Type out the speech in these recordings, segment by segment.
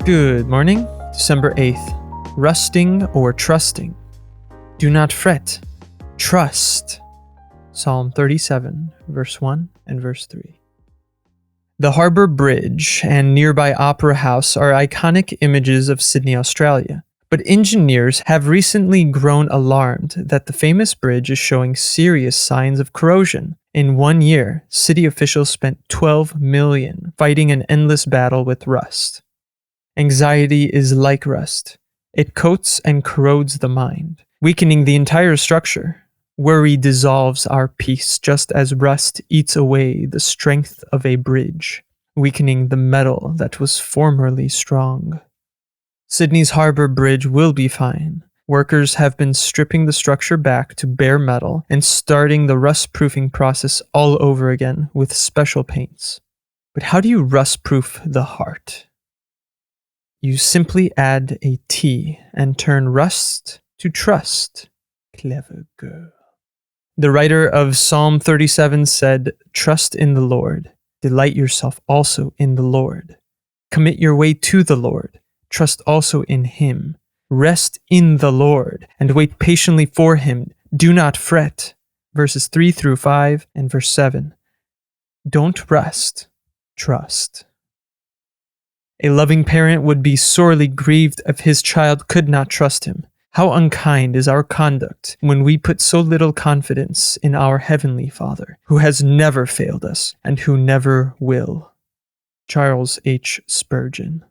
Good morning, December 8th. Rusting or trusting. Do not fret. Trust. Psalm 37, verse 1 and verse 3. The Harbour Bridge and nearby Opera House are iconic images of Sydney, Australia. But engineers have recently grown alarmed that the famous bridge is showing serious signs of corrosion. In 1 year, city officials spent $12 million fighting an endless battle with rust. Anxiety is like rust. It coats and corrodes the mind, weakening the entire structure. Worry dissolves our peace just as rust eats away the strength of a bridge, weakening the metal that was formerly strong. Sydney's Harbour Bridge will be fine. Workers have been stripping the structure back to bare metal and starting the rust-proofing process all over again with special paints. But how do you rust-proof the heart? You simply add a T and turn rust to trust. Clever girl. The writer of Psalm 37 said, "Trust in the Lord. Delight yourself also in the Lord. Commit your way to the Lord. Trust also in Him. Rest in the Lord and wait patiently for Him. Do not fret." Verses 3 through 5 and verse 7. Don't rust. Trust. A loving parent would be sorely grieved if his child could not trust him. How unkind is our conduct when we put so little confidence in our Heavenly Father, who has never failed us and who never will. Charles H. Spurgeon.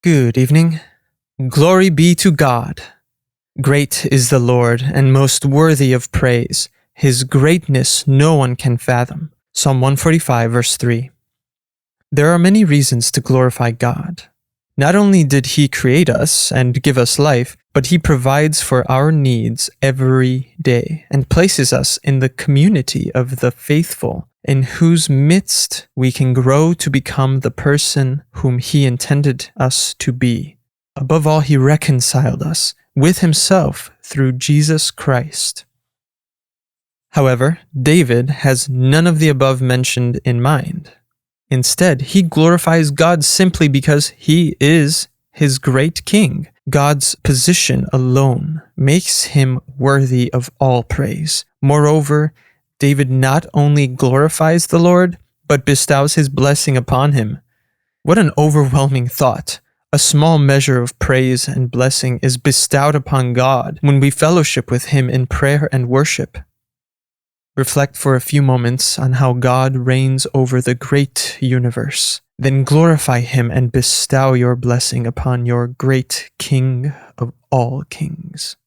Good evening. Glory be to God. Great is the Lord, and most worthy of praise. His greatness no one can fathom. Psalm 145, verse 3. There are many reasons to glorify God. Not only did He create us and give us life, but He provides for our needs every day and places us in the community of the faithful, in whose midst we can grow to become the person whom He intended us to be. Above all, He reconciled us with Himself through Jesus Christ. However, David has none of the above mentioned in mind. Instead, he glorifies God simply because He is his great king. God's position alone makes Him worthy of all praise. Moreover, David not only glorifies the Lord, but bestows His blessing upon him. What an overwhelming thought! A small measure of praise and blessing is bestowed upon God when we fellowship with Him in prayer and worship. Reflect for a few moments on how God reigns over the great universe. Then glorify Him and bestow your blessing upon your great King of all kings.